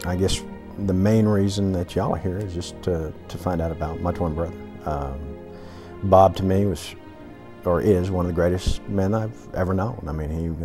I guess the main reason that y'all are here is just to find out about my twin brother. Bob to me was, or is, one of the greatest men I've ever known. I mean,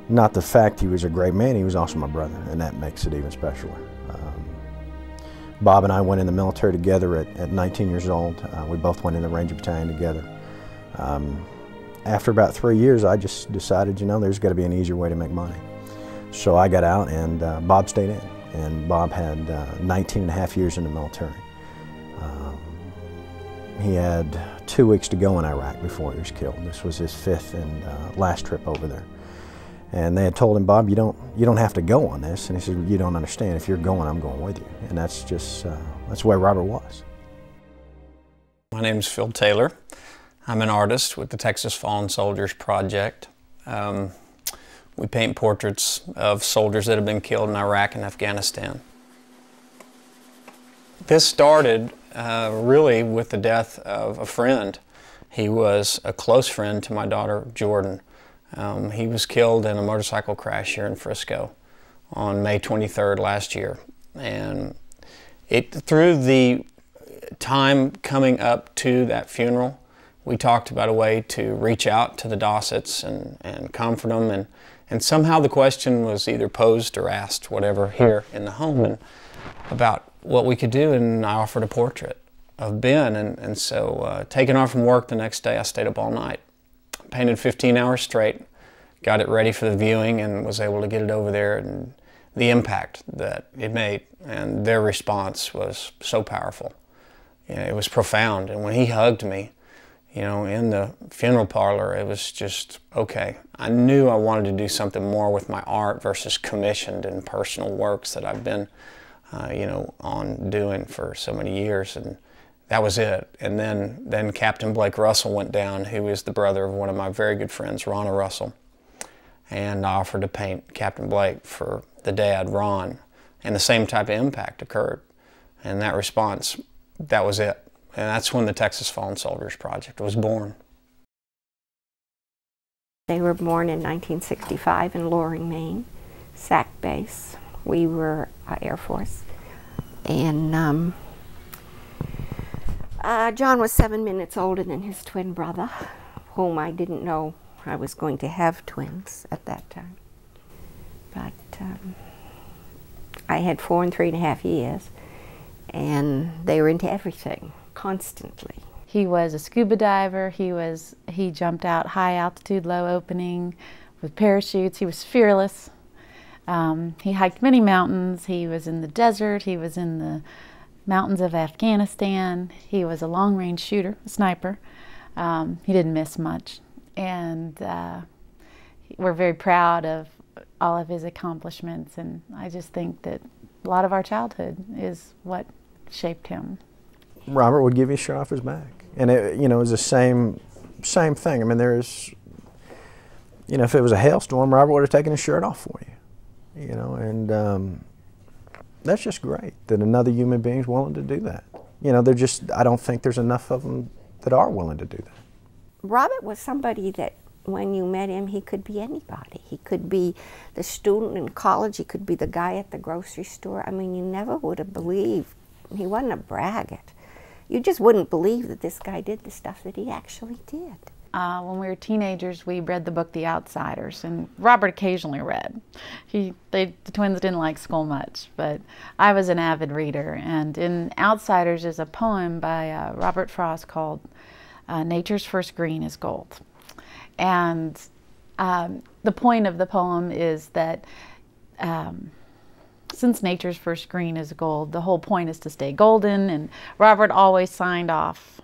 not the fact he was a great man, he was also my brother, and that makes it even specialer. Bob and I went in the military together at 19 years old. We both went in the Ranger Battalion together. After about 3 years, I just decided, you know, there's got to be an easier way to make money. So I got out, and Bob stayed in. And Bob had 19 and a half years in the military. He had 2 weeks to go in Iraq before he was killed. This was his 5th and last trip over there. And they had told him, Bob, you don't have to go on this. And he said, well, you don't understand. If you're going, I'm going with you. And that's just, that's the way Robert was. My name's Phil Taylor. I'm an artist with the Texas Fallen Soldiers Project. We paint portraits of soldiers that have been killed in Iraq and Afghanistan. This started really with the death of a friend. He was a close friend to my daughter, Jordan. He was killed in a motorcycle crash here in Frisco on May 23rd last year. And through the time coming up to that funeral, we talked about a way to reach out to the Dossetts and comfort them. And somehow the question was either posed or asked, whatever, here in the home, and about what we could do. And I offered a portrait of Ben. And so taking off from work the next day, I stayed up all night. Painted 15 hours straight, got it ready for the viewing, and was able to get it over there, and the impact that it made and their response was so powerful. You know, it was profound. And when he hugged me, you know, in the funeral parlor, it was just, okay. I knew I wanted to do something more with my art versus commissioned and personal works that I've been, you know, on doing for so many years, and that was it. And then Captain Blake Russell went down, who is the brother of one of my very good friends, Ronna Russell. And I offered to paint Captain Blake for the dad, Ron, and the same type of impact occurred. And that response, that was it. And that's when the Texas Fallen Soldiers Project was born. They were born in 1965 in Loring, Maine, SAC base. We were Air Force. And John was 7 minutes older than his twin brother, whom I didn't know I was going to have twins at that time. But I had 4 and 3.5 years, and they were into everything, constantly. He was a scuba diver. He jumped out high altitude, low opening with parachutes. He was fearless. He hiked many mountains. He was in the desert. He was in the mountains of Afghanistan. He was a long-range shooter, a sniper. He didn't miss much. And we're very proud of all of his accomplishments. And I just think that a lot of our childhood is what shaped him. Robert would give you a shirt off his back. And it, you know, it was the same thing. I mean, there's, you know, if it was a hailstorm, Robert would have taken his shirt off for you. You know, and that's just great that another human being's willing to do that. You know, I don't think there's enough of them that are willing to do that. Robert was somebody that when you met him, he could be anybody. He could be the student in college, he could be the guy at the grocery store. I mean, you never would have believed, he wasn't a braggart. You just wouldn't believe that this guy did the stuff that he actually did. When we were teenagers, we read the book The Outsiders, and Robert occasionally read. The twins didn't like school much, but I was an avid reader. And in Outsiders is a poem by Robert Frost called Nature's First Green is Gold. And the point of the poem is that since nature's first green is gold, the whole point is to stay golden. And Robert always signed off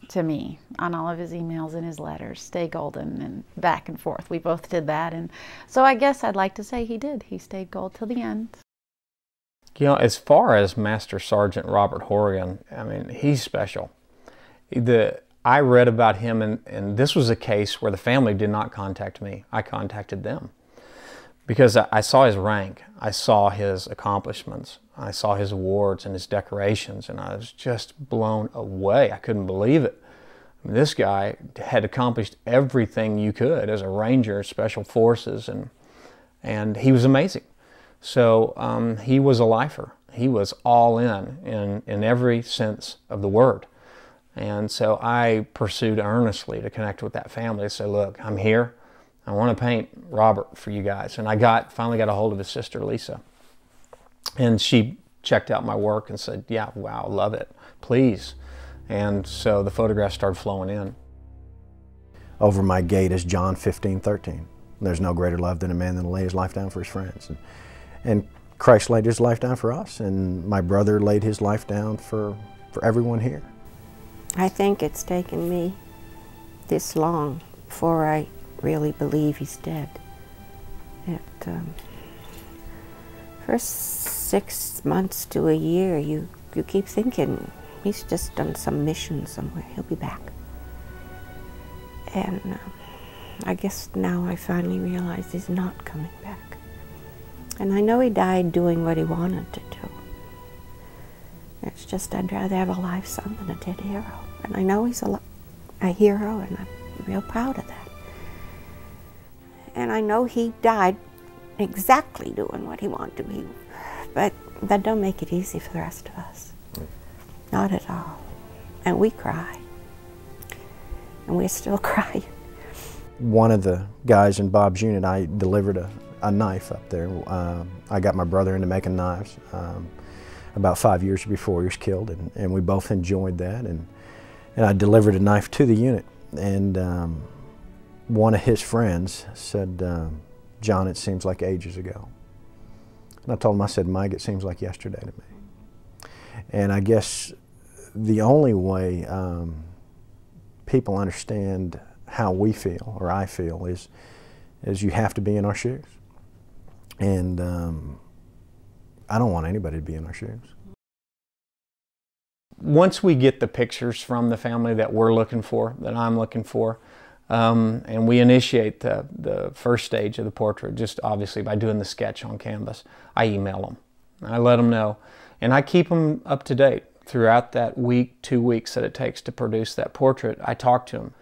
to me on all of his emails and his letters, stay golden, and back and forth. We both did that. And so I guess I'd like to say he did. He stayed gold till the end. You know, as far as Master Sergeant Robert Horrigan, I mean, he's special. I read about him, and this was a case where the family did not contact me. I contacted them because I saw his rank. I saw his accomplishments. I saw his awards and his decorations, and I was just blown away. I couldn't believe it. I mean, this guy had accomplished everything you could as a Ranger, Special Forces, and he was amazing. So he was a lifer. He was all in every sense of the word. And so I pursued earnestly to connect with that family to say, look, I'm here. I want to paint Robert for you guys. And I finally got a hold of his sister, Lisa. And she checked out my work and said, yeah, wow, love it, please. And so the photographs started flowing in. Over my gate is John 15:13. There's no greater love than a man that will lay his life down for his friends. And Christ laid his life down for us, and my brother laid his life down for everyone here. I think it's taken me this long before I really believe he's dead. First 6 months to a year, you keep thinking, he's just done some mission somewhere, he'll be back. And I guess now I finally realize he's not coming back. And I know he died doing what he wanted to do. It's just I'd rather have a live son than a dead hero. And I know he's a hero, and I'm real proud of that. And I know he died exactly doing what he wanted to do. But that don't make it easy for the rest of us. Not at all. And we cry. And we're still crying. One of the guys in Bob's unit, I delivered a knife up there. I got my brother into making knives about 5 years before he was killed, and we both enjoyed that. And I delivered a knife to the unit, and one of his friends said, John, it seems like ages ago. And I told him, I said, Mike, it seems like yesterday to me. And I guess the only way people understand how we feel, or I feel, is you have to be in our shoes. And I don't want anybody to be in our shoes. Once we get the pictures from the family that we're looking for, that I'm looking for, and we initiate the first stage of the portrait, just obviously by doing the sketch on canvas, I email them. I let them know. And I keep them up to date throughout that week, 2 weeks that it takes to produce that portrait. I talk to them.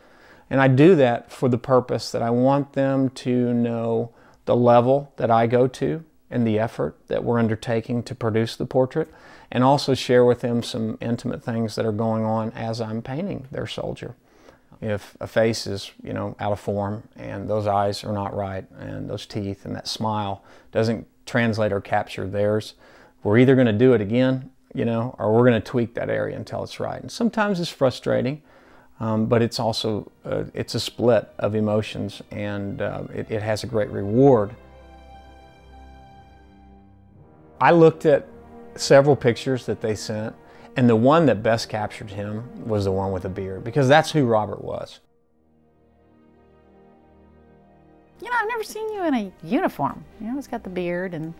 And I do that for the purpose that I want them to know the level that I go to and the effort that we're undertaking to produce the portrait, and also share with them some intimate things that are going on as I'm painting their soldier. If a face is, out of form, and those eyes are not right, and those teeth and that smile doesn't translate or capture theirs, we're either going to do it again, or we're going to tweak that area until it's right. And sometimes it's frustrating, but it's also, it's a split of emotions, and it has a great reward. I looked at several pictures that they sent, and the one that best captured him was the one with the beard, because that's who Robert was. I've never seen you in a uniform. He's got the beard, and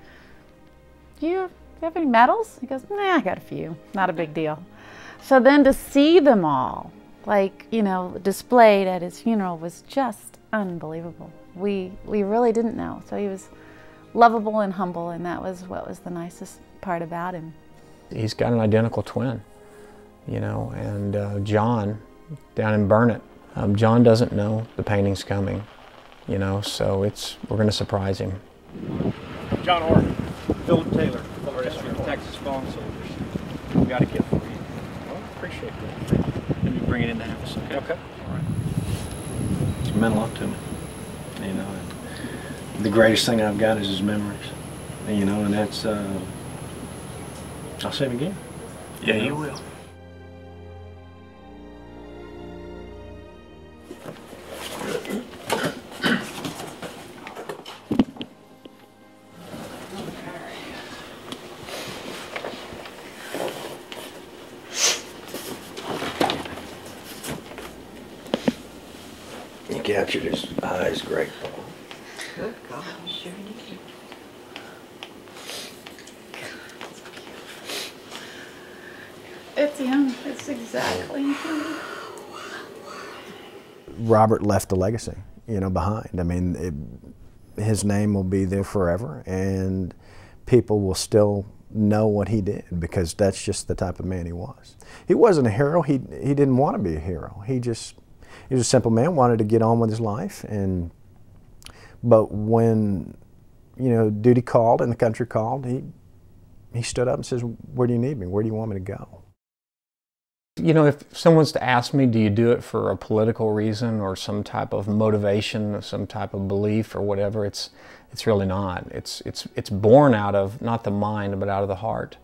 do you have any medals? He goes, nah, I got a few, not a big deal. So then to see them all, displayed at his funeral was just unbelievable. We really didn't know. So he was lovable and humble, and that was what was the nicest part about him. He's got an identical twin, and John down in Burnet, John doesn't know the painting's coming, so we're going to surprise him. John Horrigan, Philip Taylor, artist from Texas Fallen Soldiers. We got a gift for you. Well, appreciate that. Let me bring it in the house, okay? Okay. All right. It's meant a lot to me, and the greatest thing I've got is his memories, and that's, I'll say it again. Yeah, you will. He captured his eyes great. Good God, sure did. It's him. It's exactly him. Robert left a legacy, behind. I mean, his name will be there forever, and people will still know what he did, because that's just the type of man he was. He wasn't a hero. He didn't want to be a hero. He was a simple man, wanted to get on with his life, but when duty called and the country called, he stood up and says, "Where do you need me? Where do you want me to go?" You know, if someone's to ask me, do you do it for a political reason or some type of motivation, or some type of belief or whatever, it's really not. It's born out of, not the mind, but out of the heart.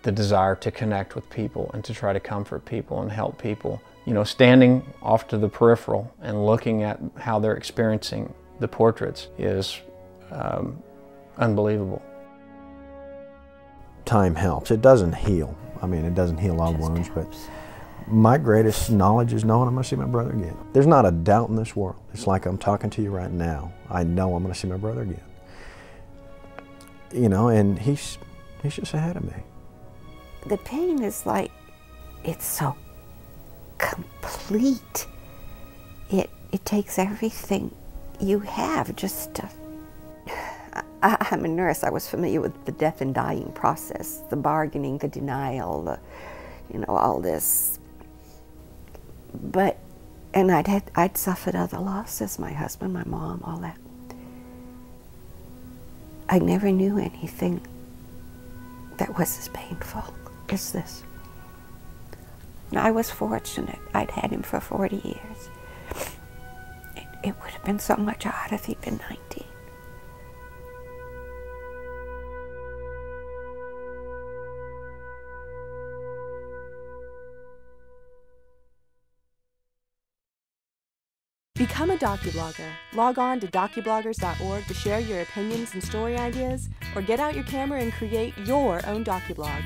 The desire to connect with people and to try to comfort people and help people. You know, standing off to the peripheral and looking at how they're experiencing the portraits is unbelievable. Time helps. It doesn't heal. I mean, it doesn't heal all wounds, but my greatest knowledge is knowing I'm going to see my brother again. There's not a doubt in this world. It's like I'm talking to you right now. I know I'm going to see my brother again. You know, and he's just ahead of me. The pain is like, it's so complete. It takes everything you have just to... I'm a nurse. I was familiar with the death and dying process, the bargaining, the denial, all this. But, and I'd suffered other losses, my husband, my mom, all that. I never knew anything that was as painful as this. Now, I was fortunate. I'd had him for 40 years. It would have been so much harder if he'd been 19. Become a Docublogger. Log on to Docubloggers.org to share your opinions and story ideas, or get out your camera and create your own docublog.